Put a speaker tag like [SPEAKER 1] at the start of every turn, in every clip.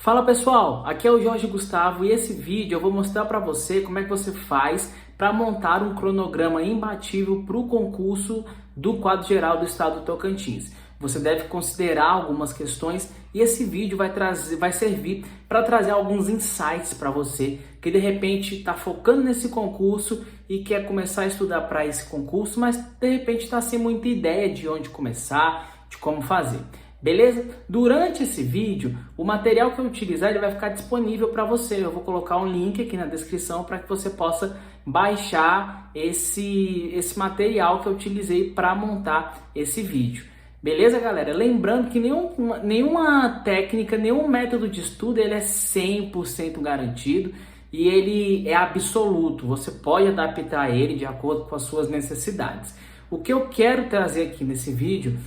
[SPEAKER 1] Fala pessoal, aqui é o Jorge Gustavo e esse vídeo eu vou mostrar para você como é que você faz para montar um cronograma imbatível para o concurso do quadro geral do estado do Tocantins. Você deve considerar algumas questões e esse vídeo vai servir para trazer alguns insights para você que de repente está focando nesse concurso e quer começar a estudar para esse concurso, mas de repente está sem muita ideia de onde começar, de como fazer. Beleza? Durante esse vídeo, o material que eu utilizar ele vai ficar disponível para você. Eu vou colocar um link aqui na descrição para que você possa baixar esse material que eu utilizei para montar esse vídeo. Beleza, galera? Lembrando que nenhuma técnica, nenhum método de estudo ele é 100% garantido e ele é absoluto. Você pode adaptar ele de acordo com as suas necessidades. O que eu quero trazer aqui nesse vídeo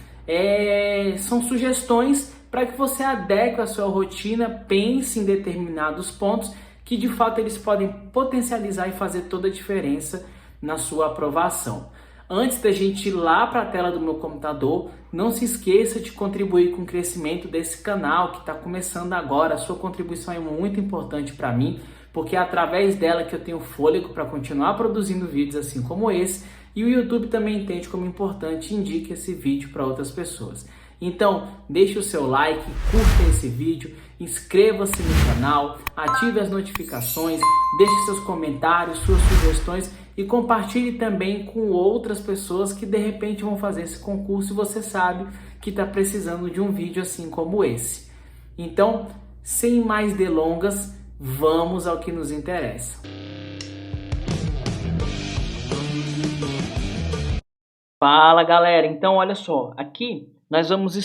[SPEAKER 1] são sugestões para que você adeque a sua rotina, pense em determinados pontos que de fato eles podem potencializar e fazer toda a diferença na sua aprovação. Antes da gente ir lá para a tela do meu computador, não se esqueça de contribuir com o crescimento desse canal que está começando agora. A sua contribuição é muito importante para mim, porque é através dela que eu tenho fôlego para continuar produzindo vídeos assim como esse, e o YouTube também entende como importante e indica esse vídeo para outras pessoas. Então, deixe o seu like, curta esse vídeo, inscreva-se no canal, ative as notificações, deixe seus comentários, suas sugestões e compartilhe também com outras pessoas que de repente vão fazer esse concurso e você sabe que está precisando de um vídeo assim como esse. Então, sem mais delongas, vamos ao que nos interessa. Fala galera, então olha só, aqui nós vamos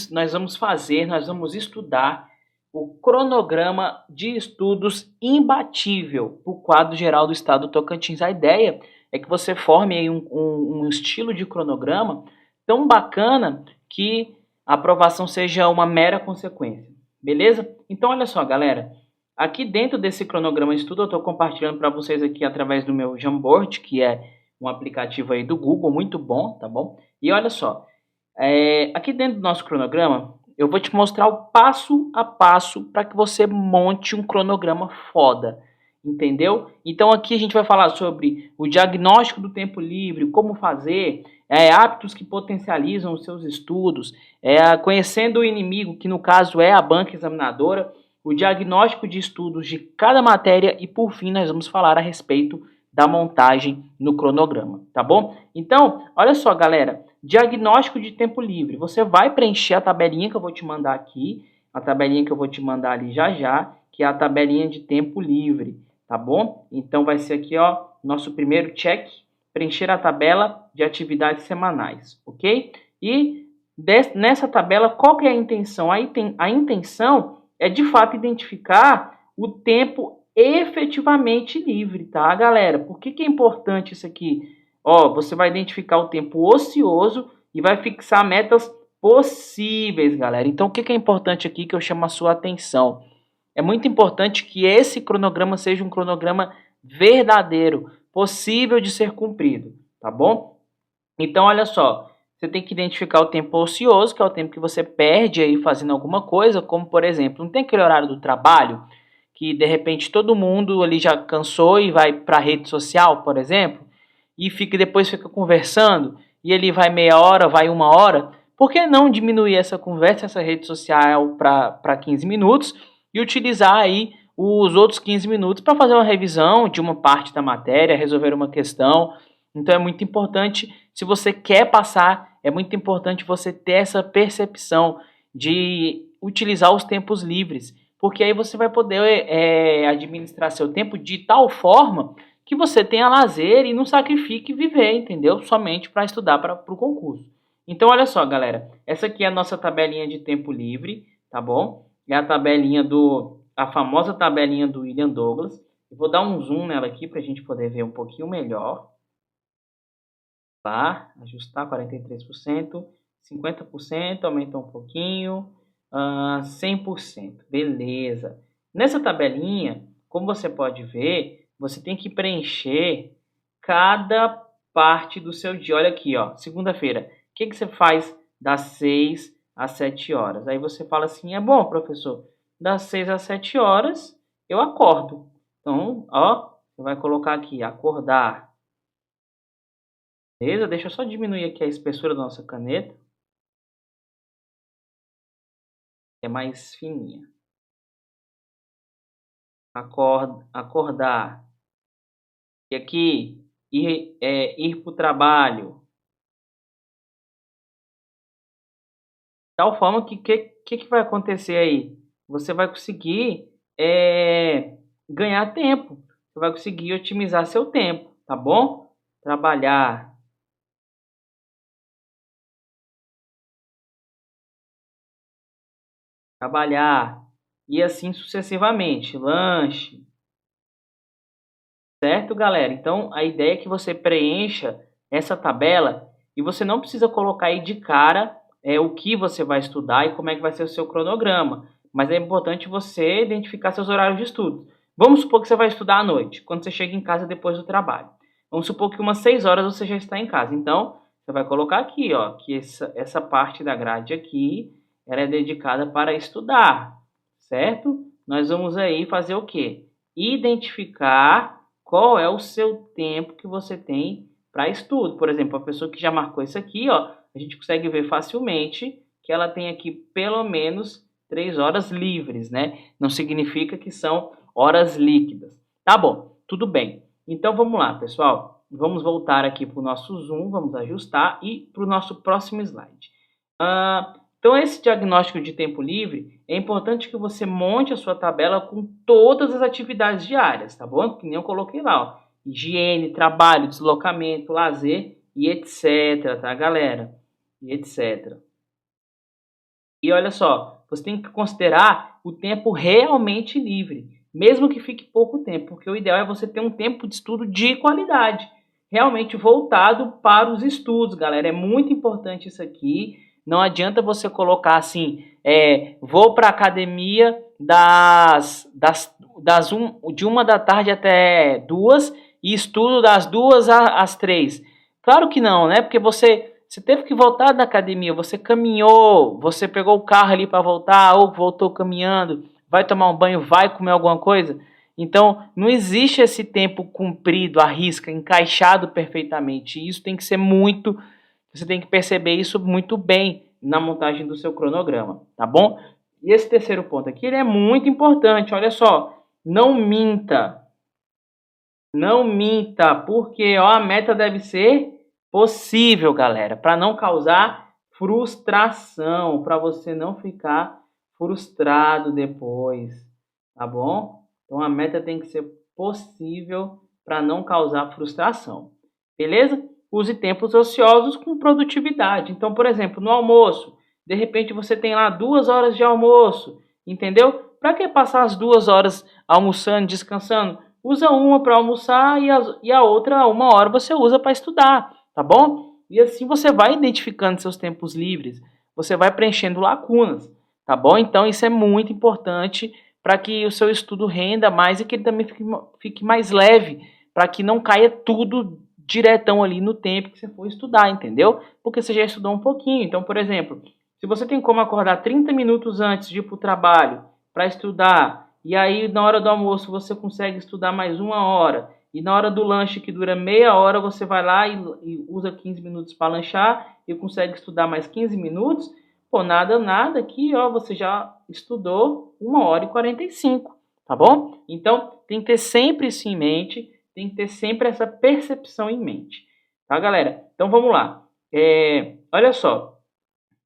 [SPEAKER 1] estudar o cronograma de estudos imbatível para o quadro geral do estado do Tocantins. A ideia é que você forme aí um estilo de cronograma tão bacana que a aprovação seja uma mera consequência, beleza? Então olha só galera, aqui dentro desse cronograma de estudo eu estou compartilhando para vocês aqui através do meu Jamboard, que é um aplicativo aí do Google, muito bom, tá bom? E olha só, aqui dentro do nosso cronograma, eu vou te mostrar o passo a passo para que você monte um cronograma foda, entendeu? Então aqui a gente vai falar sobre o diagnóstico do tempo livre, como fazer, hábitos que potencializam os seus estudos, conhecendo o inimigo, que no caso é a banca examinadora, o diagnóstico de estudos de cada matéria e por fim nós vamos falar a respeito da montagem no cronograma, tá bom? Então, olha só, galera, diagnóstico de tempo livre. Você vai preencher a tabelinha que eu vou te mandar aqui, a tabelinha que eu vou te mandar ali já, que é a tabelinha de tempo livre, tá bom? Então, vai ser aqui, ó, nosso primeiro check, preencher a tabela de atividades semanais, ok? E nessa tabela, qual que é a intenção? A intenção é, de fato, identificar o tempo efetivamente livre, tá, galera? Por que é importante isso aqui? Ó, você vai identificar o tempo ocioso e vai fixar metas possíveis, galera. Então, o que é importante aqui que eu chamo a sua atenção? É muito importante que esse cronograma seja um cronograma verdadeiro, possível de ser cumprido, tá bom? Então, olha só, você tem que identificar o tempo ocioso, que é o tempo que você perde aí fazendo alguma coisa, como, por exemplo, não tem aquele horário do trabalho que de repente todo mundo ali já cansou e vai para a rede social, por exemplo, e depois fica conversando, e ele vai meia hora, vai uma hora. Por que não diminuir essa conversa, essa rede social para 15 minutos e utilizar aí os outros 15 minutos para fazer uma revisão de uma parte da matéria, resolver uma questão? Então é muito importante, se você quer passar, é muito importante você ter essa percepção de utilizar os tempos livres, porque aí você vai poder administrar seu tempo de tal forma que você tenha lazer e não sacrifique viver, entendeu? Somente para estudar para o concurso. Então, olha só, galera. Essa aqui é a nossa tabelinha de tempo livre, tá bom? É a famosa tabelinha do William Douglas. Eu vou dar um zoom nela aqui para a gente poder ver um pouquinho melhor. Tá? Ajustar 43%, 50%, aumenta um pouquinho. 100%, beleza. Nessa tabelinha, como você pode ver, você tem que preencher cada parte do seu dia. Olha aqui, ó, segunda-feira, o que você faz das 6 às 7 horas? Aí você fala assim, bom, professor, das 6 às 7 horas, eu acordo. Então, ó, você vai colocar aqui, acordar. Beleza? Deixa eu só diminuir aqui a espessura da nossa caneta. É mais fininha. Acordar. E aqui, ir para o trabalho. Tal forma que vai acontecer aí? Você vai conseguir ganhar tempo. Você vai conseguir otimizar seu tempo, tá bom? Trabalhar e assim sucessivamente. Lanche, certo, galera? Então a ideia é que você preencha essa tabela e você não precisa colocar aí de cara o que você vai estudar e como é que vai ser o seu cronograma. Mas é importante você identificar seus horários de estudo. Vamos supor que você vai estudar à noite, quando você chega em casa depois do trabalho. Vamos supor que umas 6 horas você já está em casa. Então, você vai colocar aqui, ó, que essa parte da grade aqui, ela é dedicada para estudar, certo? Nós vamos aí fazer o quê? Identificar qual é o seu tempo que você tem para estudo. Por exemplo, a pessoa que já marcou isso aqui, ó, a gente consegue ver facilmente que ela tem aqui pelo menos 3 horas livres, né? Não significa que são horas líquidas. Tá bom, tudo bem. Então vamos lá, pessoal. Vamos voltar aqui para o nosso Zoom, vamos ajustar e para o nosso próximo slide. Então, esse diagnóstico de tempo livre, é importante que você monte a sua tabela com todas as atividades diárias, tá bom? Que nem eu coloquei lá, ó. Higiene, trabalho, deslocamento, lazer e etc, tá, galera? E etc. E olha só, você tem que considerar o tempo realmente livre, mesmo que fique pouco tempo, porque o ideal é você ter um tempo de estudo de qualidade, realmente voltado para os estudos, galera. É muito importante isso aqui. Não adianta você colocar assim, vou para a academia de 1 da tarde até 2 e estudo das 2 às 3. Claro que não, né? Porque você teve que voltar da academia, você caminhou, você pegou o carro ali para voltar, ou voltou caminhando, vai tomar um banho, vai comer alguma coisa. Então, não existe esse tempo cumprido, à risca, encaixado perfeitamente. Isso tem que ser muito, você tem que perceber isso muito bem na montagem do seu cronograma, tá bom? E esse terceiro ponto aqui, ele é muito importante, olha só, não minta. Não minta, porque ó, a meta deve ser possível, galera, para não causar frustração, para você não ficar frustrado depois, tá bom? Então a meta tem que ser possível para não causar frustração, beleza? Use tempos ociosos com produtividade. Então, por exemplo, no almoço, de repente você tem lá 2 horas de almoço, entendeu? Para que passar as 2 horas almoçando, descansando? Usa uma para almoçar e a outra, 1 hora, você usa para estudar, tá bom? E assim você vai identificando seus tempos livres, você vai preenchendo lacunas, tá bom? Então isso é muito importante para que o seu estudo renda mais e que ele também fique mais leve, para que não caia tudo diretão ali no tempo que você for estudar, entendeu? Porque você já estudou um pouquinho. Então, por exemplo, se você tem como acordar 30 minutos antes de ir para o trabalho para estudar, e aí na hora do almoço você consegue estudar mais 1 hora, e na hora do lanche que dura meia hora você vai lá e usa 15 minutos para lanchar e consegue estudar mais 15 minutos, pô, nada aqui, ó, você já estudou 1 hora e 45, tá bom? Então tem que ter sempre isso em mente, tem que ter sempre essa percepção em mente, tá, galera? Então vamos lá. Olha só,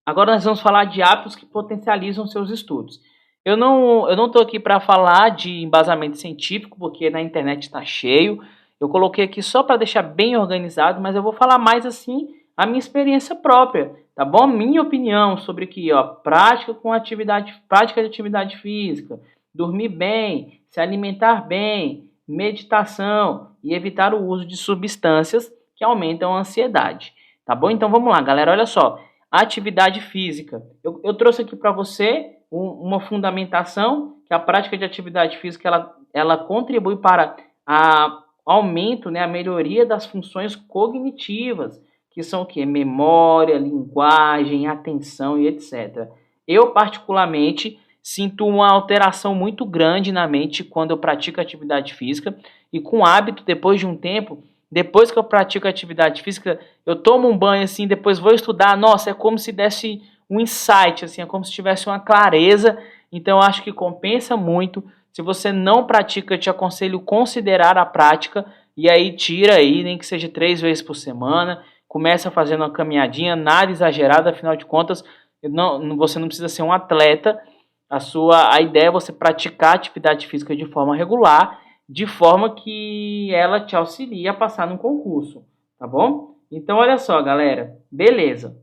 [SPEAKER 1] agora nós vamos falar de hábitos que potencializam seus estudos. Eu não estou aqui para falar de embasamento científico, porque na internet está cheio. Eu coloquei aqui só para deixar bem organizado, mas eu vou falar mais assim a minha experiência própria, tá bom? Minha opinião sobre aqui, ó, prática de atividade física, dormir bem, se alimentar bem, meditação e evitar o uso de substâncias que aumentam a ansiedade, tá bom? Então vamos lá, galera, olha só. Atividade física. Eu trouxe aqui para você uma fundamentação que a prática de atividade física ela contribui para a aumento, né, a melhoria das funções cognitivas, que são o quê? Memória, linguagem, atenção e etc. Eu, particularmente, sinto uma alteração muito grande na mente quando eu pratico atividade física e com hábito, depois de um tempo, depois que eu pratico atividade física, eu tomo um banho assim, depois vou estudar, nossa, é como se desse um insight, assim, é como se tivesse uma clareza, então eu acho que compensa muito. Se você não pratica, eu te aconselho considerar a prática e aí tira aí, nem que seja 3 vezes por semana, começa fazendo uma caminhadinha, nada exagerado, afinal de contas, você não precisa ser um atleta, a ideia é você praticar atividade física de forma regular, de forma que ela te auxilie a passar no concurso, tá bom? Então, olha só, galera, beleza.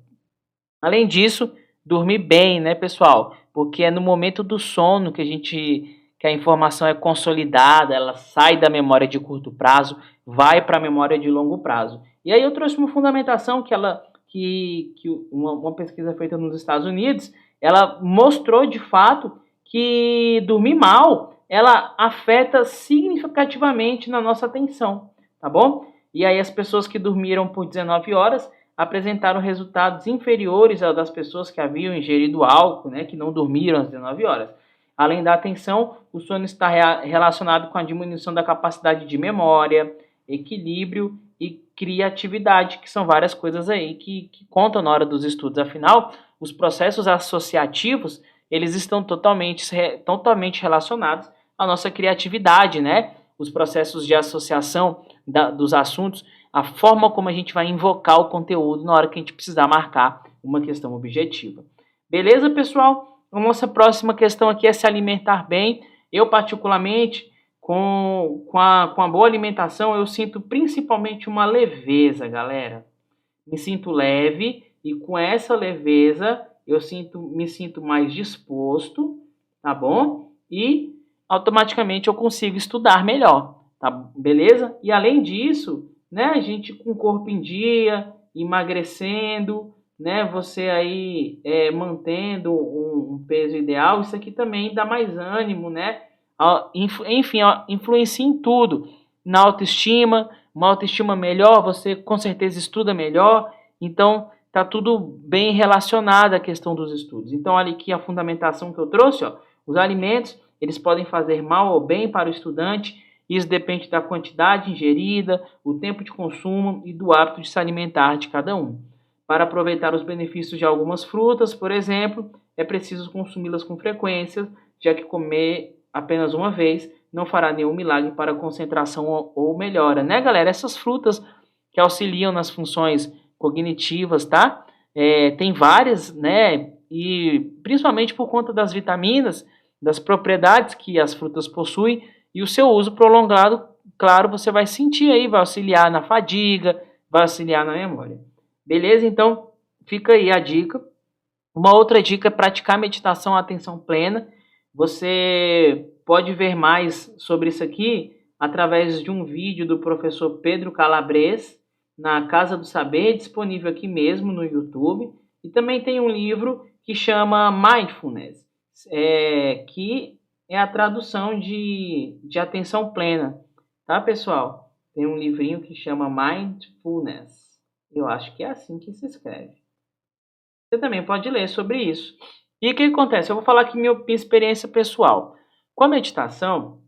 [SPEAKER 1] Além disso, dormir bem, né, pessoal? Porque é no momento do sono que a informação é consolidada, ela sai da memória de curto prazo, vai para a memória de longo prazo. E aí eu trouxe uma fundamentação que uma pesquisa feita nos Estados Unidos, ela mostrou de fato que dormir mal, ela afeta significativamente na nossa atenção, tá bom? E aí as pessoas que dormiram por 19 horas apresentaram resultados inferiores aos das pessoas que haviam ingerido álcool, né, que não dormiram às 19 horas. Além da atenção, o sono está relacionado com a diminuição da capacidade de memória, equilíbrio e criatividade, que são várias coisas aí que contam na hora dos estudos. Afinal, os processos associativos, eles estão totalmente relacionados à nossa criatividade, né? Os processos de associação dos assuntos, a forma como a gente vai invocar o conteúdo na hora que a gente precisar marcar uma questão objetiva. Beleza, pessoal? A nossa próxima questão aqui é se alimentar bem. Eu, particularmente, com a boa alimentação, eu sinto principalmente uma leveza, galera. Me sinto leve e com essa leveza eu me sinto mais disposto, tá bom? E automaticamente eu consigo estudar melhor, tá? Beleza? E além disso, né, a gente com o corpo em dia, emagrecendo, né, você aí mantendo um peso ideal, isso aqui também dá mais ânimo, né? Enfim, influencia em tudo, na autoestima, uma autoestima melhor, você com certeza estuda melhor, então tá tudo bem relacionado à questão dos estudos. Então olha aqui a fundamentação que eu trouxe, ó, os alimentos, eles podem fazer mal ou bem para o estudante, isso depende da quantidade ingerida, o tempo de consumo e do hábito de se alimentar de cada um. Para aproveitar os benefícios de algumas frutas, por exemplo, é preciso consumi-las com frequência, já que comer apenas uma vez não fará nenhum milagre para a concentração ou melhora, né, galera? Essas frutas que auxiliam nas funções cognitivas, tá? Tem várias, né? E principalmente por conta das vitaminas, das propriedades que as frutas possuem e o seu uso prolongado, claro, você vai sentir aí, vai auxiliar na fadiga, vai auxiliar na memória. Beleza? Então, fica aí a dica. Uma outra dica é praticar meditação à atenção plena. Você pode ver mais sobre isso aqui através de um vídeo do professor Pedro Calabres, na Casa do Saber, disponível aqui mesmo no YouTube. E também tem um livro que chama Mindfulness, que é a tradução de atenção plena. Tá, pessoal? Tem um livrinho que chama Mindfulness. Eu acho que é assim que se escreve. Você também pode ler sobre isso. E o que acontece? Eu vou falar aqui minha experiência pessoal. Com a meditação,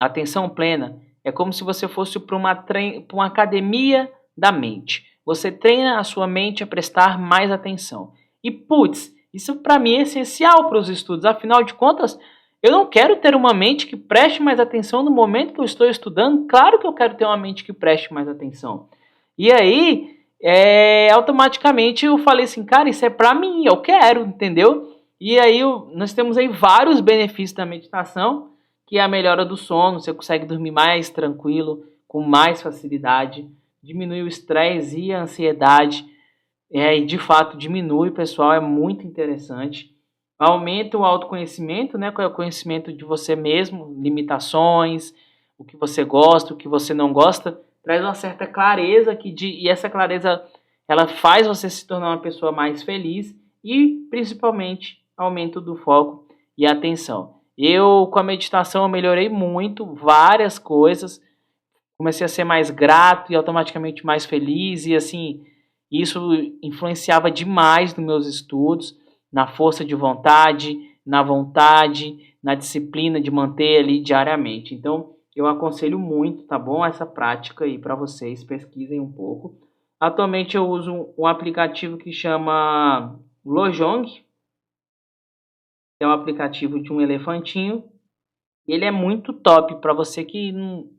[SPEAKER 1] a atenção plena é como se você fosse para uma academia da mente. Você treina a sua mente a prestar mais atenção. E, putz, isso para mim é essencial para os estudos. Afinal de contas, eu não quero ter uma mente que preste mais atenção no momento que eu estou estudando. Claro que eu quero ter uma mente que preste mais atenção. E aí, automaticamente eu falei assim, cara, isso é pra mim, eu quero, entendeu? E aí nós temos aí vários benefícios da meditação, que é a melhora do sono, você consegue dormir mais tranquilo, com mais facilidade, diminui o estresse e a ansiedade, e de fato diminui, pessoal, é muito interessante. Aumenta o autoconhecimento, né? Qual é o conhecimento de você mesmo, limitações, o que você gosta, o que você não gosta, traz uma certa clareza e essa clareza ela faz você se tornar uma pessoa mais feliz e principalmente aumento do foco e atenção. Eu com a meditação eu melhorei muito, várias coisas, comecei a ser mais grato e automaticamente mais feliz e assim, isso influenciava demais nos meus estudos, na força de vontade, na vontade, na disciplina de manter ali diariamente. Então, eu aconselho muito, tá bom? Essa prática aí para vocês, pesquisem um pouco. Atualmente eu uso um aplicativo que chama Lojong, que é um aplicativo de um elefantinho. Ele é muito top para você que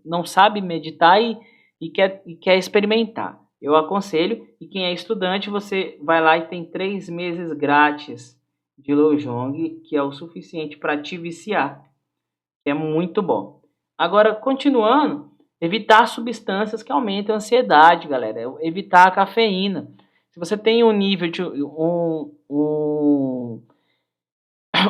[SPEAKER 1] não sabe meditar e quer experimentar. Eu aconselho, e quem é estudante, você vai lá e tem 3 meses grátis de Lojong, que é o suficiente para te viciar. É muito bom. Agora, continuando, evitar substâncias que aumentam a ansiedade, galera. Evitar a cafeína. Se você tem um nível de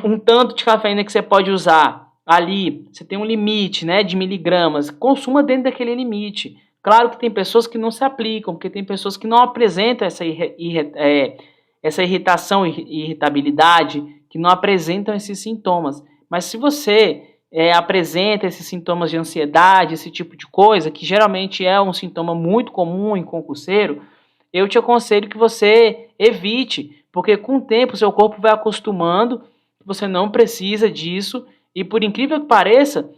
[SPEAKER 1] um tanto de cafeína que você pode usar ali, você tem um limite, né, de miligramas, consuma dentro daquele limite. Claro que tem pessoas que não se aplicam, porque tem pessoas que não apresentam essa irritação e irritabilidade, que não apresentam esses sintomas. Mas se você apresenta esses sintomas de ansiedade, esse tipo de coisa, que geralmente é um sintoma muito comum em concurseiro, eu te aconselho que você evite, porque com o tempo seu corpo vai acostumando, você não precisa disso, e por incrível que pareça,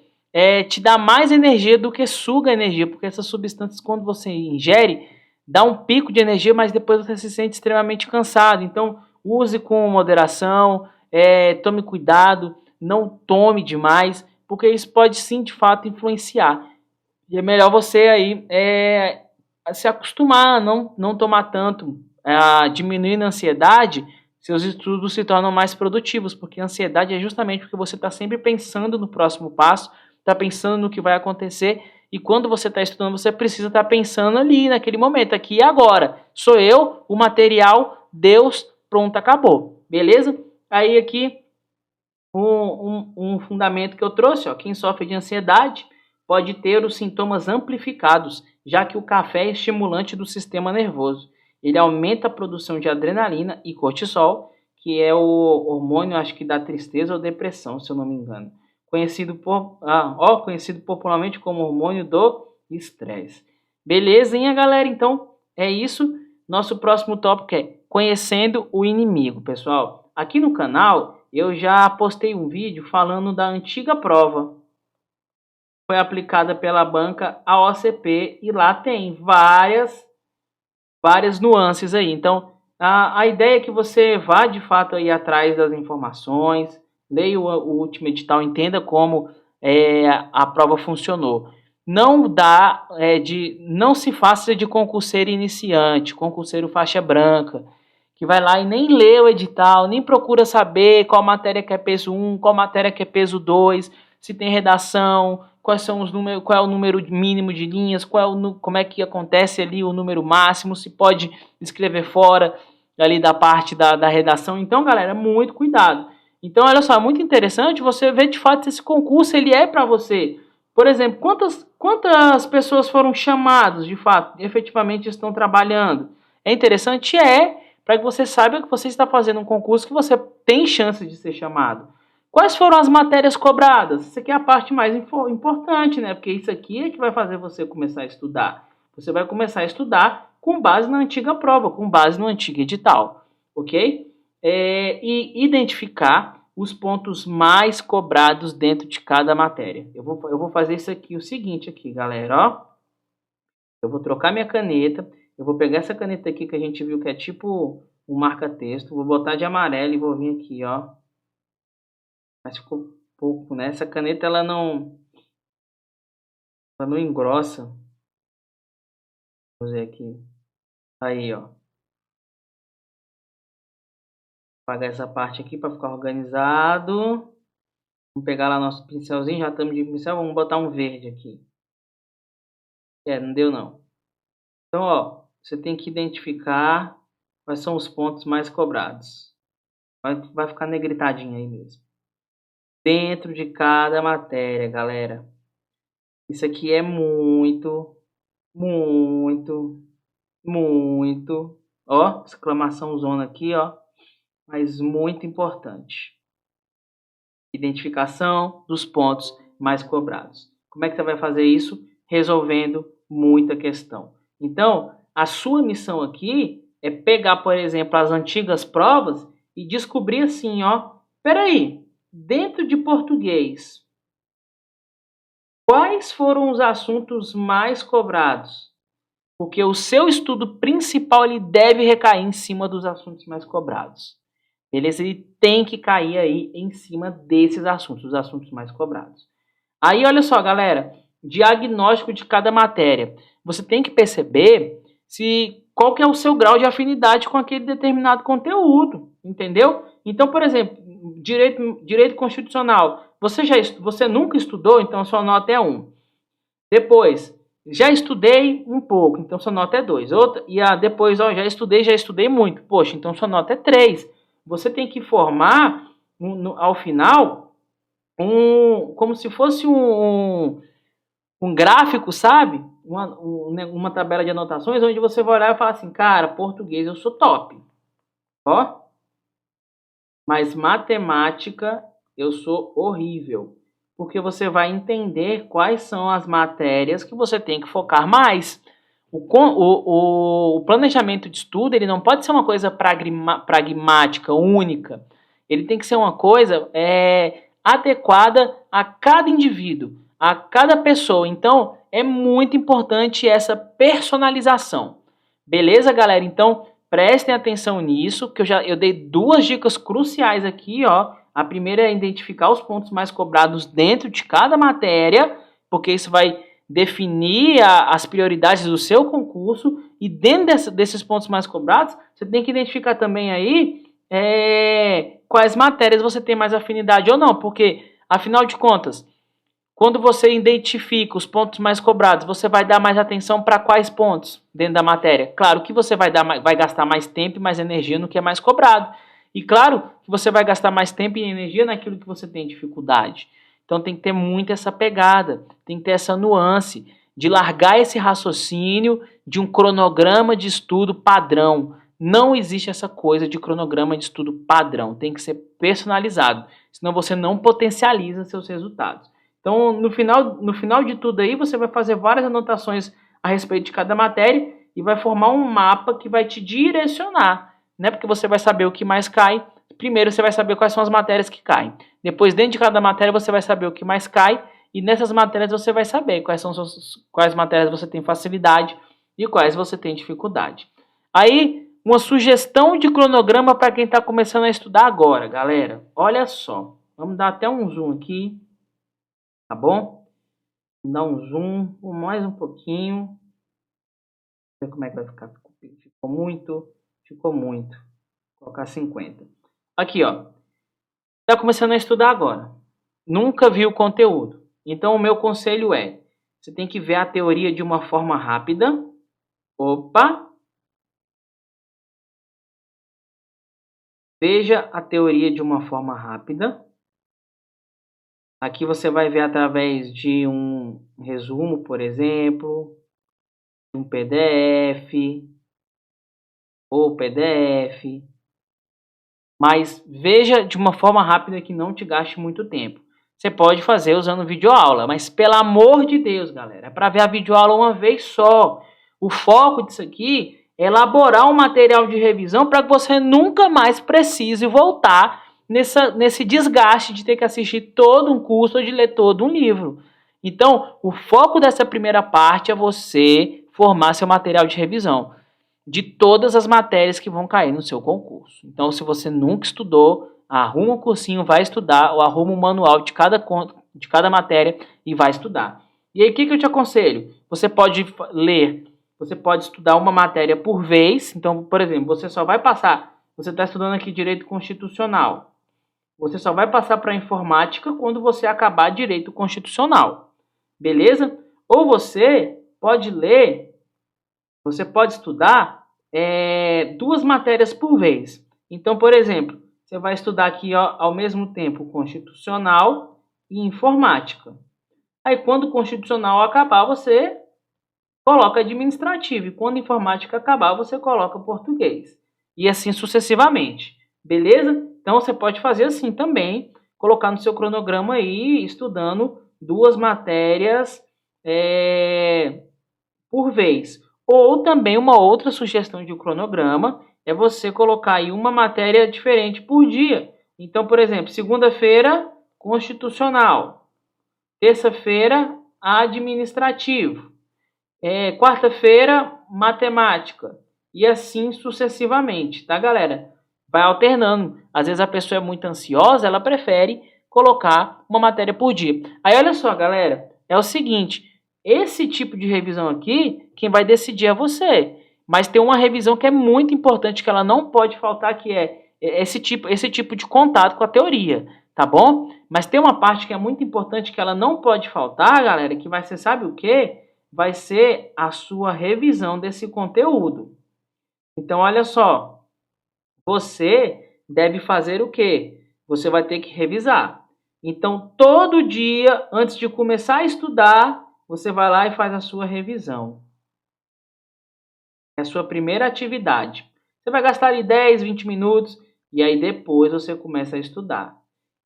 [SPEAKER 1] te dá mais energia do que suga energia, porque essas substâncias, quando você ingere, dá um pico de energia, mas depois você se sente extremamente cansado. Então, use com moderação, tome cuidado, não tome demais, porque isso pode sim, de fato, influenciar. E é melhor você aí se acostumar a não tomar tanto, a diminuir a ansiedade, seus estudos se tornam mais produtivos, porque a ansiedade é justamente porque você está sempre pensando no próximo passo, está pensando no que vai acontecer, e quando você está estudando, você precisa estar pensando ali, naquele momento, aqui e agora. Sou eu, o material, Deus, pronto, acabou. Beleza? Aí aqui, um fundamento que eu trouxe, ó, quem sofre de ansiedade pode ter os sintomas amplificados, já que o café é estimulante do sistema nervoso. Ele aumenta a produção de adrenalina e cortisol, que é o hormônio, acho que da tristeza ou depressão, se eu não me engano. Conhecido popularmente como hormônio do estresse. Belezinha, galera? Então, é isso. Nosso próximo tópico é conhecendo o inimigo, pessoal. Aqui no canal, eu já postei um vídeo falando da antiga prova. Foi aplicada pela banca AOCP e lá tem várias nuances aí. Então, a ideia é que você vá de fato aí atrás das informações, leia o último edital, entenda como a prova funcionou. Não se faça de concurseiro iniciante, concurseiro faixa branca, que vai lá e nem lê o edital, nem procura saber qual matéria que é peso 1, qual matéria que é peso 2, se tem redação, quais são os números, qual é o número mínimo de linhas, como é que acontece ali o número máximo, se pode escrever fora ali da parte da redação. Então, galera, muito cuidado. Então, olha só, é muito interessante você ver de fato se esse concurso ele é para você. Por exemplo, quantas pessoas foram chamadas de fato, efetivamente estão trabalhando? É interessante? Para que você saiba que você está fazendo um concurso que você tem chance de ser chamado. Quais foram as matérias cobradas? Isso aqui é a parte mais importante, né? Porque isso aqui é que vai fazer você começar a estudar. Você vai começar a estudar com base na antiga prova, com base no antigo edital, ok? E identificar os pontos mais cobrados dentro de cada matéria. Eu vou fazer isso aqui, o seguinte aqui, galera, ó. Eu vou trocar minha caneta, eu vou pegar essa caneta aqui que a gente viu que é tipo um marca-texto, vou botar de amarelo e vou vir aqui, ó. Mas ficou pouco, né? Essa caneta ela não engrossa. Vou ver aqui. Aí, ó. Vou apagar essa parte aqui para ficar organizado. Vamos pegar lá nosso pincelzinho, já estamos de pincel, vamos botar um verde aqui. Não deu não. Então, ó, você tem que identificar quais são os pontos mais cobrados. Vai ficar negritadinho aí mesmo. Dentro de cada matéria, galera. Isso aqui é muito, muito, muito, ó, exclamação zona aqui, ó, mas muito importante. Identificação dos pontos mais cobrados. Como é que você vai fazer isso? Resolvendo muita questão. Então, a sua missão aqui é pegar, por exemplo, as antigas provas e descobrir assim, ó, peraí, dentro de português, quais foram os assuntos mais cobrados? Porque o seu estudo principal ele deve recair em cima dos assuntos mais cobrados. Beleza? Ele tem que cair aí em cima desses assuntos, os assuntos mais cobrados. Aí, olha só, galera, diagnóstico de cada matéria. Você tem que perceber qual que é o seu grau de afinidade com aquele determinado conteúdo, entendeu? Então, por exemplo, direito constitucional. Você nunca estudou, então sua nota é 1. Depois, já estudei um pouco, então sua nota é 2. Depois, já estudei muito. Poxa, então sua nota é 3. Você tem que formar, ao final, como se fosse um gráfico, sabe? Uma tabela de anotações, onde você vai olhar e falar assim, cara, português eu sou top. Ó. Mas matemática eu sou horrível. Porque você vai entender quais são as matérias que você tem que focar mais. O planejamento de estudo ele não pode ser uma coisa pragmática, única. Ele tem que ser uma coisa adequada a cada indivíduo, a cada pessoa. Então, é muito importante essa personalização. Beleza, galera? Então, prestem atenção nisso, que eu dei 2 dicas cruciais aqui, ó. A primeira é identificar os pontos mais cobrados dentro de cada matéria, porque isso vai definir as prioridades do seu concurso, e dentro desses pontos mais cobrados, você tem que identificar também aí quais matérias você tem mais afinidade ou não, porque, afinal de contas, quando você identifica os pontos mais cobrados, você vai dar mais atenção para quais pontos dentro da matéria? Claro que você vai gastar mais tempo e mais energia no que é mais cobrado. E claro que você vai gastar mais tempo e energia naquilo que você tem dificuldade. Então tem que ter muito essa pegada, tem que ter essa nuance de largar esse raciocínio de um cronograma de estudo padrão. Não existe essa coisa de cronograma de estudo padrão, tem que ser personalizado, senão você não potencializa seus resultados. Então, no final de tudo aí, você vai fazer várias anotações a respeito de cada matéria e vai formar um mapa que vai te direcionar, né? Porque você vai saber o que mais cai. Primeiro, você vai saber quais são as matérias que caem. Depois, dentro de cada matéria, você vai saber o que mais cai. E nessas matérias, você vai saber quais matérias você tem facilidade e quais você tem dificuldade. Aí, uma sugestão de cronograma para quem está começando a estudar agora, galera. Olha só. Vamos dar até um zoom aqui. Tá bom? Vou dar um zoom, mais um pouquinho. Ver como é que vai ficar. Ficou muito. Vou colocar 50. Aqui, ó. Tá começando a estudar agora. Nunca viu o conteúdo. Então, o meu conselho é: você tem que ver a teoria de uma forma rápida. Opa! Veja a teoria de uma forma rápida. Aqui você vai ver através de um resumo, por exemplo, um PDF ou PDF. Mas veja de uma forma rápida que não te gaste muito tempo. Você pode fazer usando videoaula, mas pelo amor de Deus, galera, é para ver a videoaula uma vez só. O foco disso aqui é elaborar um material de revisão para que você nunca mais precise voltar nesse desgaste de ter que assistir todo um curso ou de ler todo um livro. Então, o foco dessa primeira parte é você formar seu material de revisão de todas as matérias que vão cair no seu concurso. Então, se você nunca estudou, arruma um cursinho, vai estudar, ou arruma um manual de cada matéria e vai estudar. E aí, o que eu te aconselho? Você pode ler, você pode estudar uma matéria por vez. Então, por exemplo, você está estudando aqui Direito Constitucional. Você só vai passar para Informática quando você acabar Direito Constitucional. Beleza? Ou você pode estudar 2 matérias por vez. Então, por exemplo, você vai estudar aqui ao mesmo tempo Constitucional e Informática. Aí, quando o Constitucional acabar, você coloca Administrativo. E quando a Informática acabar, você coloca Português. E assim sucessivamente. Beleza? Então, você pode fazer assim também, colocar no seu cronograma aí, estudando 2 matérias por vez. Ou também uma outra sugestão de cronograma é você colocar aí uma matéria diferente por dia. Então, por exemplo, segunda-feira, constitucional. Terça-feira, administrativo. Quarta-feira, matemática. E assim sucessivamente, tá, galera? Vai alternando. Às vezes a pessoa é muito ansiosa, ela prefere colocar uma matéria por dia. Aí olha só, galera, é o seguinte, esse tipo de revisão aqui, quem vai decidir é você. Mas tem uma revisão que é muito importante, que ela não pode faltar, que é esse tipo de contato com a teoria, tá bom? Mas tem uma parte que é muito importante, que ela não pode faltar, galera, que vai ser, sabe o quê? Vai ser a sua revisão desse conteúdo. Então, olha só, você deve fazer o quê? Você vai ter que revisar. Então, todo dia, antes de começar a estudar, você vai lá e faz a sua revisão. É a sua primeira atividade. Você vai gastar ali 10, 20 minutos e aí depois você começa a estudar.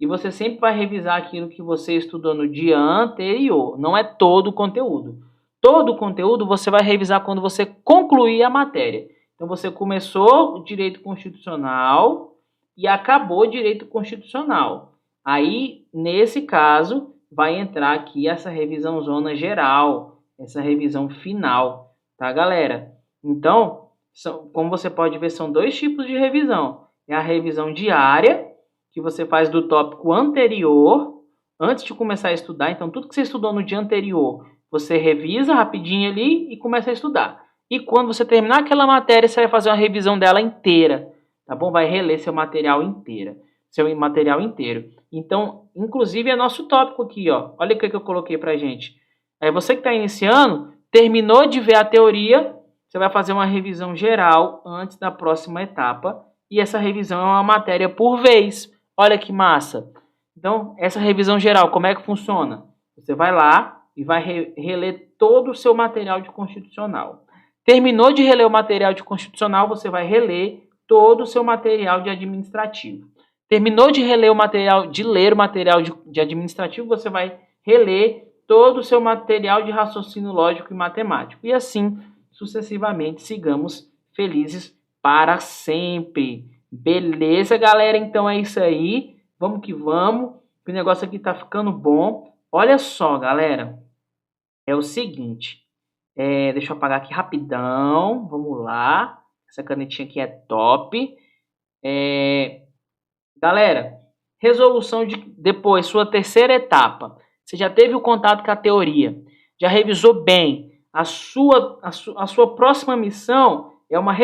[SPEAKER 1] E você sempre vai revisar aquilo que você estudou no dia anterior. Não é todo o conteúdo. Todo o conteúdo você vai revisar quando você concluir a matéria. Então você começou o direito constitucional e acabou o direito constitucional. Aí, nesse caso, vai entrar aqui essa revisão zona geral, essa revisão final, tá, galera? Então, como você pode ver, são dois tipos de revisão. É a revisão diária, que você faz do tópico anterior, antes de começar a estudar. Então, tudo que você estudou no dia anterior, você revisa rapidinho ali e começa a estudar. E quando você terminar aquela matéria, você vai fazer uma revisão dela inteira, tá bom? Vai reler seu material inteiro. Então, inclusive, é nosso tópico aqui, ó. Olha o que eu coloquei pra gente. Você que está iniciando, terminou de ver a teoria, você vai fazer uma revisão geral antes da próxima etapa. E essa revisão é uma matéria por vez. Olha que massa. Então, essa revisão geral, como é que funciona? Você vai lá e vai reler todo o seu material de constitucional. Terminou de reler o material de constitucional, você vai reler todo o seu material de administrativo. Terminou de ler o material de administrativo, você vai reler todo o seu material de raciocínio lógico e matemático. E assim, sucessivamente, sigamos felizes para sempre. Beleza, galera? Então é isso aí. Vamos que vamos. O negócio aqui tá ficando bom. Olha só, galera. É o seguinte. Deixa eu apagar aqui rapidão. Vamos lá. Essa canetinha aqui é top. Galera, resolução de depois, sua terceira etapa. Você já teve o contato com a teoria. Já revisou bem. A sua próxima missão é uma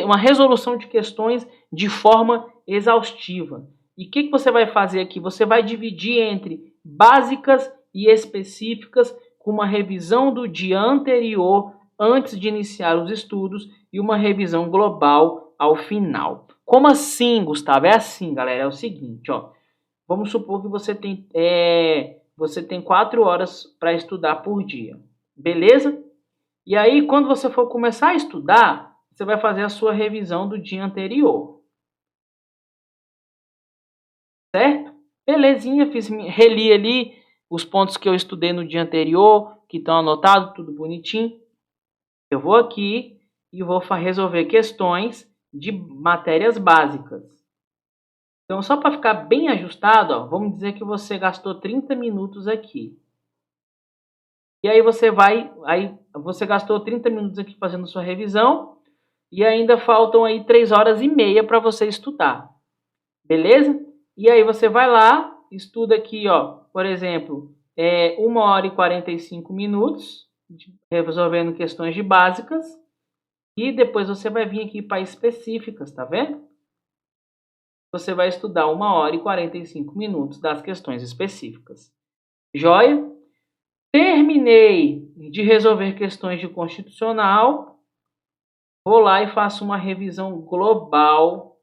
[SPEAKER 1] uma resolução de questões de forma exaustiva. E o que você vai fazer aqui? Você vai dividir entre básicas e específicas, com uma revisão do dia anterior, antes de iniciar os estudos, e uma revisão global ao final. Como assim, Gustavo? É assim, galera, é o seguinte, ó. Vamos supor que você tem 4 horas para estudar por dia. Beleza? E aí, quando você for começar a estudar, você vai fazer a sua revisão do dia anterior. Certo? Belezinha, reli ali os pontos que eu estudei no dia anterior, que estão anotados, tudo bonitinho. Eu vou aqui e vou resolver questões de matérias básicas. Então, só para ficar bem ajustado, ó, vamos dizer que você gastou 30 minutos aqui. E aí você gastou 30 minutos aqui fazendo sua revisão e ainda faltam aí 3 horas e meia para você estudar. Beleza? E aí você vai lá, estuda aqui, ó, por exemplo, 1 hora e 45 minutos, resolvendo questões de básicas, e depois você vai vir aqui para específicas, tá vendo? Você vai estudar 1 hora e 45 minutos das questões específicas. Joia? Terminei de resolver questões de constitucional, vou lá e faço uma revisão global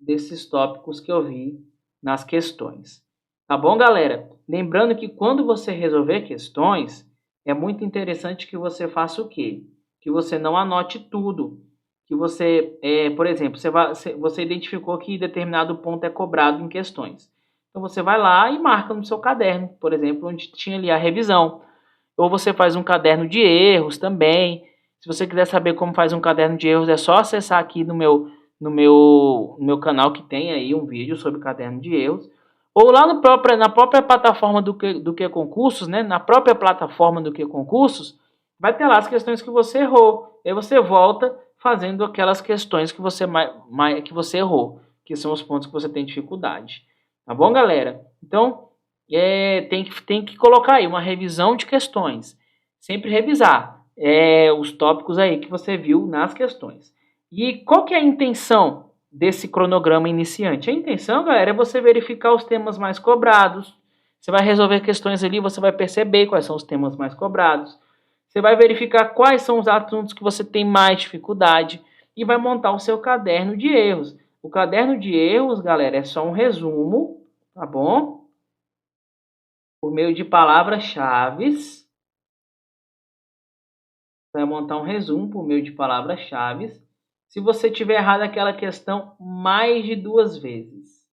[SPEAKER 1] desses tópicos que eu vi nas questões. Tá bom, galera? Lembrando que quando você resolver questões, é muito interessante que você faça o quê? Que você não anote tudo. Que você, por exemplo, você identificou que determinado ponto é cobrado em questões. Então você vai lá e marca no seu caderno, por exemplo, onde tinha ali a revisão. Ou você faz um caderno de erros também. Se você quiser saber como faz um caderno de erros, é só acessar aqui no no meu canal, que tem aí um vídeo sobre caderno de erros, ou lá na própria plataforma do que Concursos, né? Na própria plataforma do que Concursos, vai ter lá as questões que você errou. Aí você volta fazendo aquelas questões que que você errou, que são os pontos que você tem dificuldade. Tá bom, galera? Então, tem que colocar aí uma revisão de questões. Sempre revisar os tópicos aí que você viu nas questões. E qual que é a intenção desse cronograma iniciante? A intenção, galera, é você verificar os temas mais cobrados. Você vai resolver questões ali, você vai perceber quais são os temas mais cobrados. Você vai verificar quais são os assuntos que você tem mais dificuldade e vai montar o seu caderno de erros. O caderno de erros, galera, é só um resumo, tá bom? Por meio de palavras-chave. Vai montar um resumo por meio de palavras-chave. Se você tiver errado aquela questão mais de 2 vezes.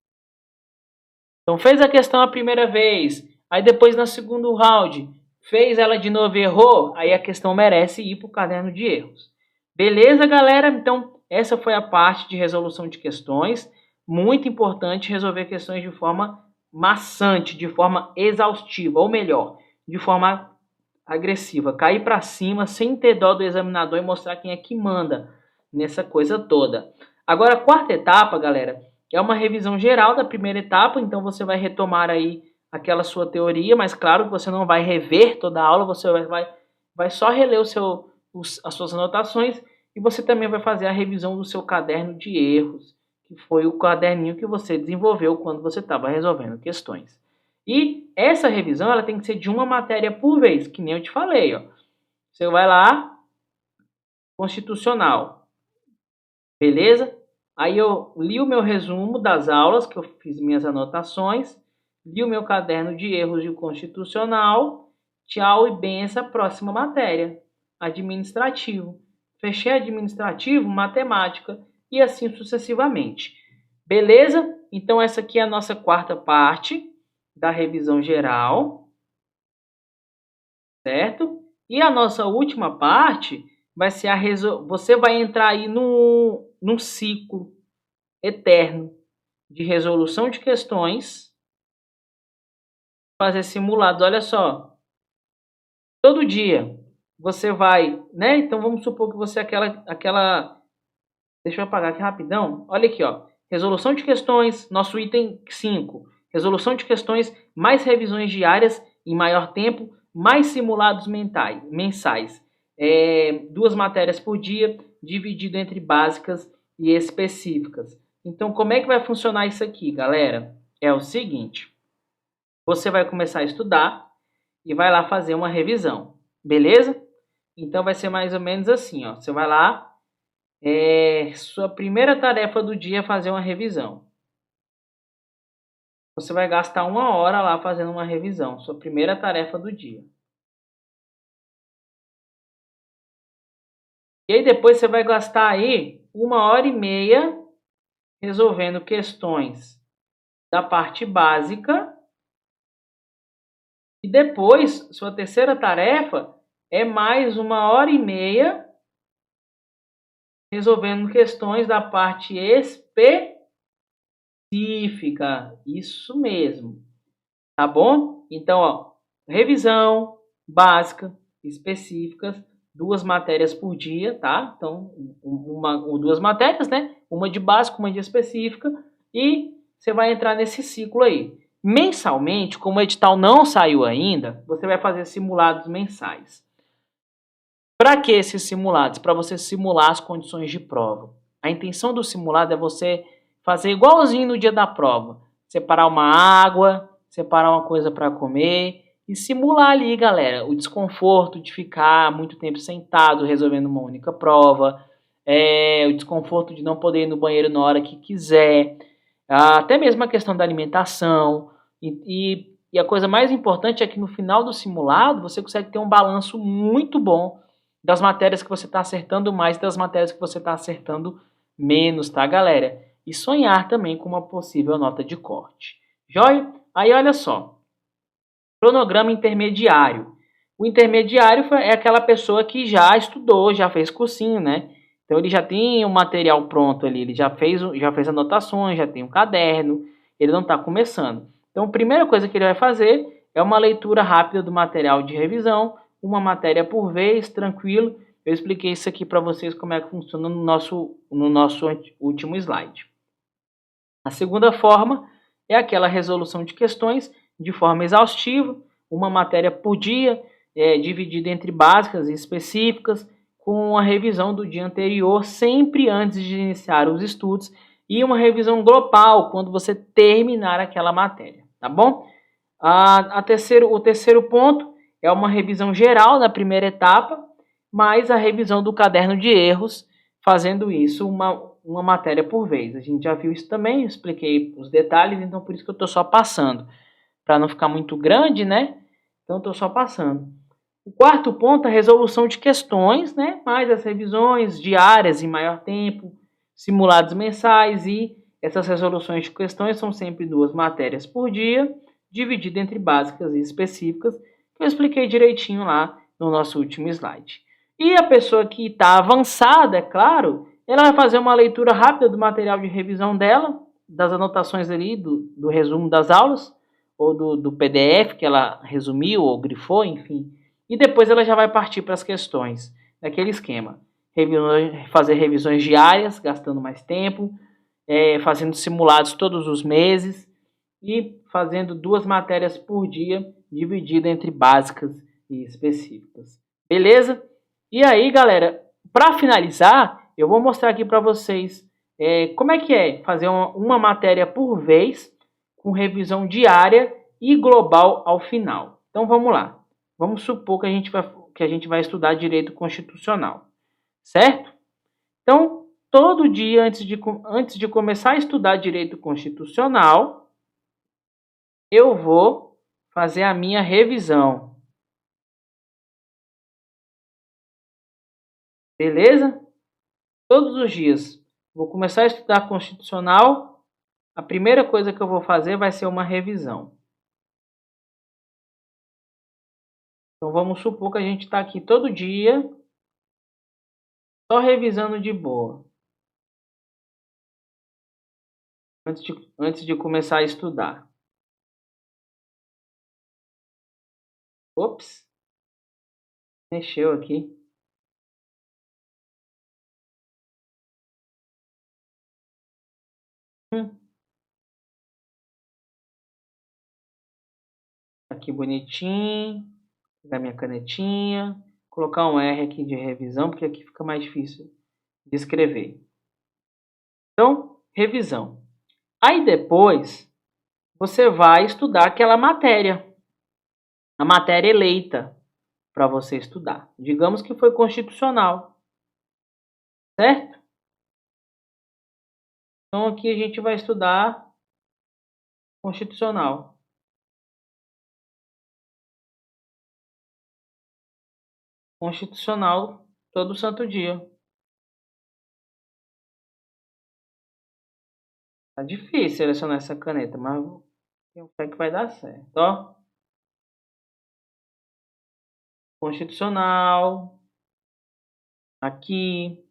[SPEAKER 1] Então, fez a questão a primeira vez, aí depois no segundo round, fez ela de novo e errou, aí a questão merece ir para o caderno de erros. Beleza, galera? Então, essa foi a parte de resolução de questões. Muito importante resolver questões de forma maçante, de forma exaustiva, ou melhor, de forma agressiva. Cair para cima, sem ter dó do examinador e mostrar quem é que manda nessa coisa toda. Agora, a quarta etapa, galera, é uma revisão geral da primeira etapa, então você vai retomar aí aquela sua teoria, mas claro que você não vai rever toda a aula, você vai só reler as suas anotações e você também vai fazer a revisão do seu caderno de erros, que foi o caderninho que você desenvolveu quando você estava resolvendo questões. E essa revisão ela tem que ser de uma matéria por vez, que nem eu te falei. Ó. Você vai lá, constitucional, beleza? Aí eu li o meu resumo das aulas, que eu fiz minhas anotações, li o meu caderno de erros de constitucional, tchau e benção, próxima matéria, administrativo. Fechei administrativo, matemática e assim sucessivamente. Beleza? Então essa aqui é a nossa quarta parte da revisão geral, certo? E a nossa última parte vai ser você vai entrar aí num ciclo eterno de resolução de questões, fazer simulados. Olha só, todo dia você vai, né? Então vamos supor que você deixa eu apagar aqui rapidão. Olha aqui, ó. Resolução de questões, nosso item 5. Resolução de questões, mais revisões diárias em maior tempo, mais simulados mensais. 2 matérias por dia, dividido entre básicas e específicas. Então, como é que vai funcionar isso aqui, galera? É o seguinte, você vai começar a estudar e vai lá fazer uma revisão, beleza? Então, vai ser mais ou menos assim, ó. Você vai lá, sua primeira tarefa do dia é fazer uma revisão. Você vai gastar 1 hora lá fazendo uma revisão, sua primeira tarefa do dia. E aí depois você vai gastar aí 1h30 resolvendo questões da parte básica. E depois, sua terceira tarefa é mais 1h30 resolvendo questões da parte específica. Isso mesmo. Tá bom? Então, ó, revisão básica, específicas, 2 matérias por dia, tá? Então, 2 matérias, né? Uma de básica, uma de específica. E você vai entrar nesse ciclo aí. Mensalmente, como o edital não saiu ainda, você vai fazer simulados mensais. Para que esses simulados? Para você simular as condições de prova. A intenção do simulado é você fazer igualzinho no dia da prova. Separar uma água, separar uma coisa para comer e simular ali, galera, o desconforto de ficar muito tempo sentado resolvendo uma única prova, o desconforto de não poder ir no banheiro na hora que quiser, até mesmo a questão da alimentação e a coisa mais importante é que no final do simulado você consegue ter um balanço muito bom das matérias que você está acertando mais e das matérias que você está acertando menos, tá, galera? E sonhar também com uma possível nota de corte. Joia? Aí, olha só. Cronograma intermediário. O intermediário é aquela pessoa que já estudou, já fez cursinho, né? Então ele já tem o material pronto ali, ele já fez anotações, já tem um caderno, ele não está começando. Então a primeira coisa que ele vai fazer é uma leitura rápida do material de revisão, uma matéria por vez, tranquilo. Eu expliquei isso aqui para vocês como é que funciona no nosso último slide. A segunda forma é aquela resolução de questões de forma exaustiva, uma matéria por dia, dividida entre básicas e específicas, com a revisão do dia anterior, sempre antes de iniciar os estudos, e uma revisão global quando você terminar aquela matéria, tá bom? O terceiro ponto é uma revisão geral na primeira etapa, mais a revisão do caderno de erros, fazendo isso uma matéria por vez. A gente já viu isso também, eu expliquei os detalhes, então por isso que eu estou só passando. Para não ficar muito grande, né? Então estou só passando. O quarto ponto é a resolução de questões, né? Mais as revisões diárias em maior tempo, simulados mensais, e essas resoluções de questões são sempre 2 matérias por dia, dividida entre básicas e específicas, que eu expliquei direitinho lá no nosso último slide. E a pessoa que está avançada, é claro, ela vai fazer uma leitura rápida do material de revisão dela, das anotações ali, do resumo das aulas, ou do PDF que ela resumiu ou grifou, enfim. E depois ela já vai partir para as questões, daquele esquema. Fazer revisões diárias, gastando mais tempo, fazendo simulados todos os meses e fazendo 2 matérias por dia, dividida entre básicas e específicas. Beleza? E aí, galera, para finalizar, eu vou mostrar aqui para vocês como é que é fazer uma matéria por vez, com revisão diária e global ao final. Então vamos lá. Vamos supor que a gente vai estudar direito constitucional, certo? Então, todo dia antes de começar a estudar direito constitucional, eu vou fazer a minha revisão. Beleza? Todos os dias. Vou começar a estudar constitucional. A primeira coisa que eu vou fazer vai ser uma revisão. Então vamos supor que a gente está aqui todo dia, só revisando de boa. Antes de começar a estudar. Ops. Mexeu aqui. Aqui bonitinho. Pegar minha canetinha. Colocar um R aqui de revisão, porque aqui fica mais difícil de escrever. Então, revisão. Aí depois, você vai estudar aquela matéria. A matéria eleita para você estudar. Digamos que foi constitucional. Certo? Então aqui a gente vai estudar constitucional. Constitucional todo santo dia. Tá difícil selecionar essa caneta, mas tenho fé que vai dar certo, ó. Constitucional. Aqui.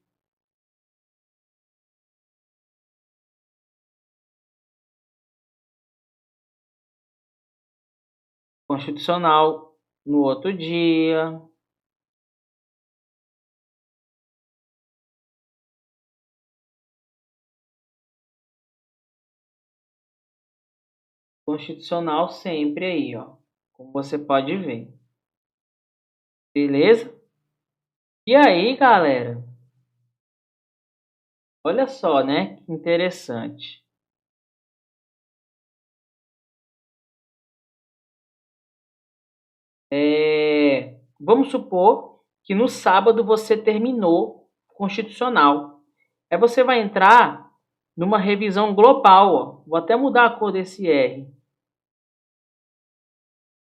[SPEAKER 1] Constitucional no outro dia. Constitucional sempre aí, ó. Como você pode ver. Beleza? E aí, galera? Olha só, né? Que interessante. Vamos supor que no sábado você terminou constitucional. Aí você vai entrar numa revisão global, ó. Vou até mudar a cor desse R.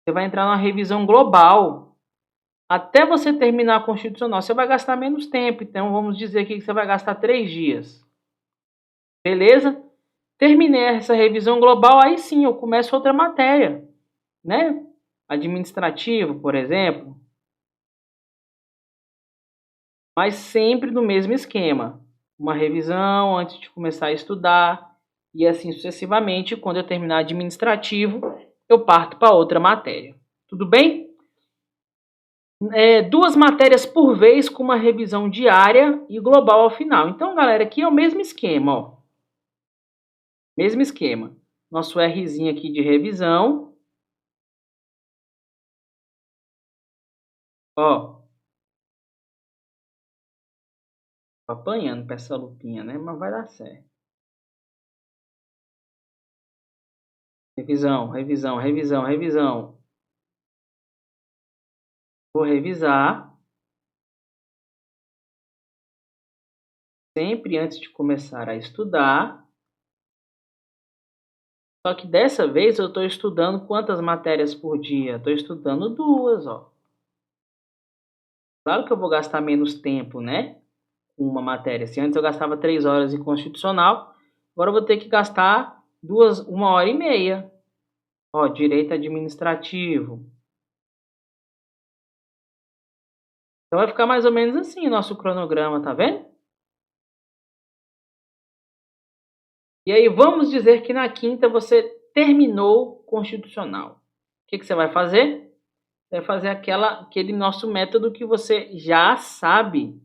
[SPEAKER 1] Você vai entrar numa revisão global. Até você terminar a constitucional, você vai gastar menos tempo. Então, vamos dizer aqui que você vai gastar 3 dias. Beleza? Terminei essa revisão global, aí sim eu começo outra matéria, né? Administrativo, por exemplo. mas sempre no mesmo esquema. Uma revisão antes de começar a estudar e assim sucessivamente. Quando eu terminar administrativo, eu parto para outra matéria. Tudo bem? 2 matérias por vez com uma revisão diária e global ao final. Então, galera, aqui é o mesmo esquema, ó. Mesmo esquema. Nosso Rzinho aqui de revisão. Ó. Tô apanhando pra essa lupinha, né? Mas vai dar certo. Revisão, revisão, revisão, revisão. Vou revisar. Sempre antes de começar a estudar. Só que dessa vez eu estou estudando quantas matérias por dia? Estou estudando 2, ó. Claro que eu vou gastar menos tempo, né? Com uma matéria. Se antes eu gastava 3 horas em constitucional, agora eu vou ter que gastar 1h30. Ó, direito administrativo. Então vai ficar mais ou menos assim o nosso cronograma, tá vendo? E aí vamos dizer que na quinta você terminou constitucional. O que você vai fazer? Você vai fazer aquele nosso método que você já sabe,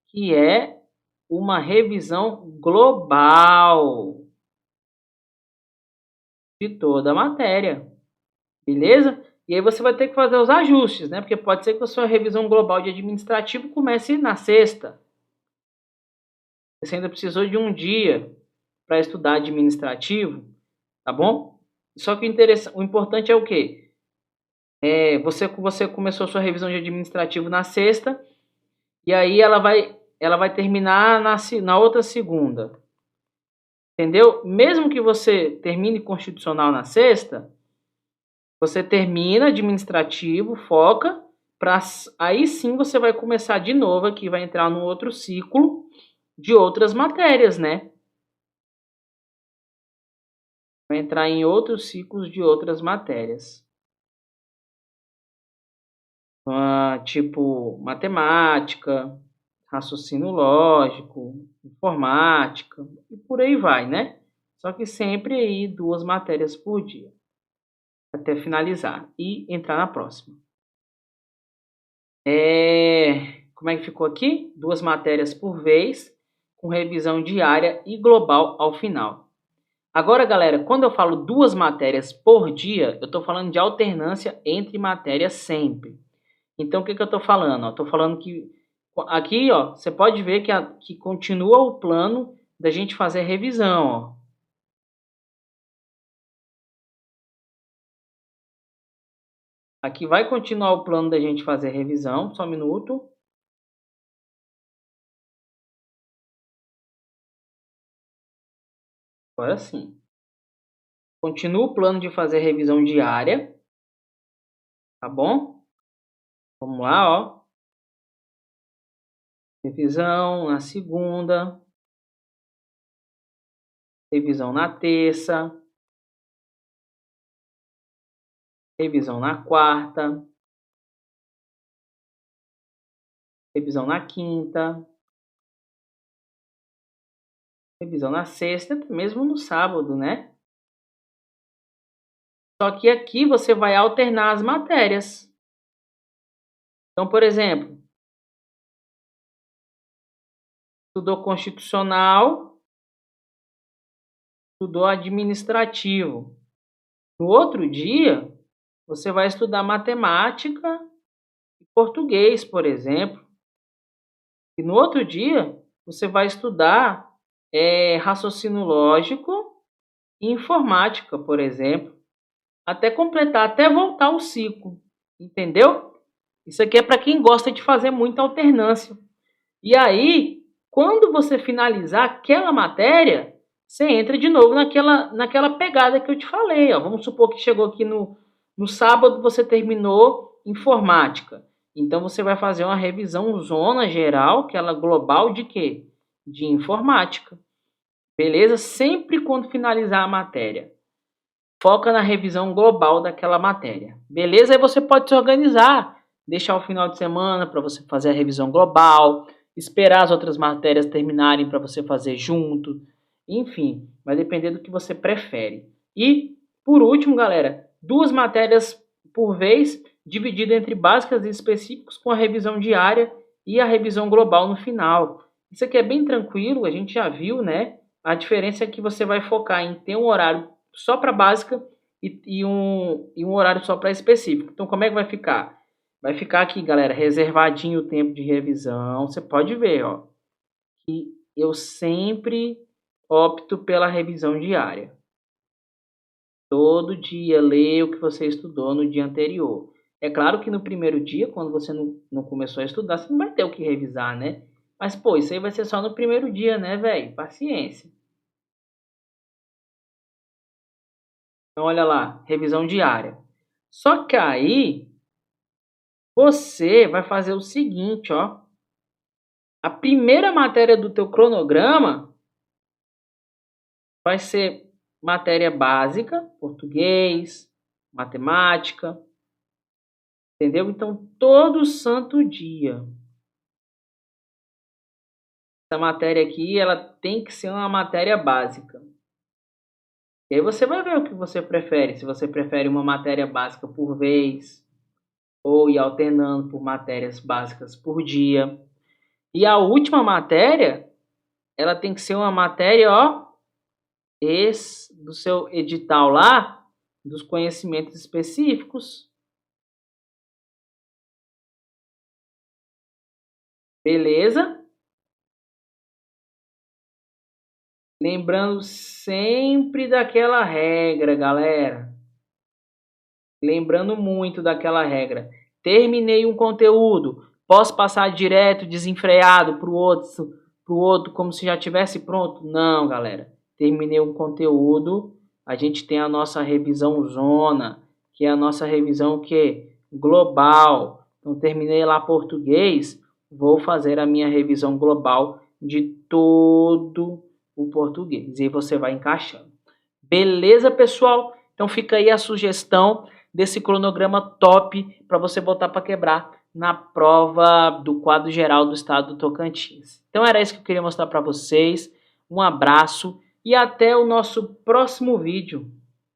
[SPEAKER 1] que é uma revisão global de toda a matéria. Beleza? E aí você vai ter que fazer os ajustes, né? Porque pode ser que a sua revisão global de administrativo comece na sexta. Você ainda precisou de um dia para estudar administrativo, tá bom? Só que o importante é o quê? Você começou a sua revisão de administrativo na sexta, e aí ela vai terminar na outra segunda. Entendeu? Mesmo que você termine constitucional na sexta, você termina administrativo, foca, aí sim você vai começar de novo aqui, vai entrar num outro ciclo de outras matérias, né? Vai entrar em outros ciclos de outras matérias. Tipo matemática, raciocínio lógico, informática e por aí vai, né? Só que sempre aí 2 matérias por dia, até finalizar e entrar na próxima. Como é que ficou aqui? 2 matérias por vez, com revisão diária e global ao final. Agora, galera, quando eu falo 2 matérias por dia, eu estou falando de alternância entre matérias sempre. Então, o que eu estou falando? Estou falando que aqui, ó, você pode ver que continua o plano da gente fazer revisão, ó. Aqui vai continuar o plano da gente fazer revisão, só um minuto. Agora sim. Continua o plano de fazer revisão diária, tá bom? Vamos lá, ó. Revisão na segunda. Revisão na terça. Revisão na quarta. Revisão na quinta. Revisão na sexta, mesmo no sábado, né? Só que aqui você vai alternar as matérias. Então, por exemplo, estudou constitucional, estudou administrativo. No outro dia, você vai estudar matemática e português, por exemplo. E no outro dia, você vai estudar raciocínio lógico e informática, por exemplo. Até completar, até voltar o ciclo. Entendeu? Isso aqui é para quem gosta de fazer muita alternância. E aí, quando você finalizar aquela matéria, você entra de novo naquela pegada que eu te falei. Ó. Vamos supor que chegou aqui no sábado, você terminou informática. Então, você vai fazer uma revisão zona geral, aquela global de quê? De informática. Beleza? Sempre quando finalizar a matéria. Foca na revisão global daquela matéria. Beleza? Aí você pode se organizar. Deixar o final de semana para você fazer a revisão global. esperar as outras matérias terminarem para você fazer junto, enfim, vai depender do que você prefere. E, por último, galera, 2 matérias por vez, dividido entre básicas e específicos, com a revisão diária e a revisão global no final. Isso aqui é bem tranquilo, a gente já viu, né? A diferença é que você vai focar em ter um horário só para básica e um horário só para específico. Então, como é que vai ficar? Vai ficar aqui, galera, reservadinho o tempo de revisão. Você pode ver, ó, que eu sempre opto pela revisão diária. Todo dia leia o que você estudou no dia anterior. É claro que no primeiro dia, quando você não começou a estudar, você não vai ter o que revisar, né? Mas, pô, isso aí vai ser só no primeiro dia, né, velho? Paciência. Então, olha lá, revisão diária. Só que aí, você vai fazer o seguinte, ó. A primeira matéria do teu cronograma vai ser matéria básica, português, matemática, entendeu? Então, todo santo dia. Essa matéria aqui, ela tem que ser uma matéria básica. E aí você vai ver o que você prefere. Se você prefere uma matéria básica por vez, ou ir alternando por matérias básicas por dia. E a última matéria, ela tem que ser uma matéria, ó, do seu edital lá, dos conhecimentos específicos. Beleza? Lembrando sempre daquela regra, galera. Lembrando muito daquela regra. Terminei um conteúdo, posso passar direto, desenfreado para o outro, como se já tivesse pronto? Não, galera. Terminei um conteúdo, a gente tem a nossa revisão zona, que é a nossa revisão global. Então, terminei lá português, vou fazer a minha revisão global de todo o português. E você vai encaixando. Beleza, pessoal? Então fica aí a sugestão desse cronograma top para você botar para quebrar na prova do quadro geral do estado do Tocantins. Então era isso que eu queria mostrar para vocês. Um abraço e até o nosso próximo vídeo.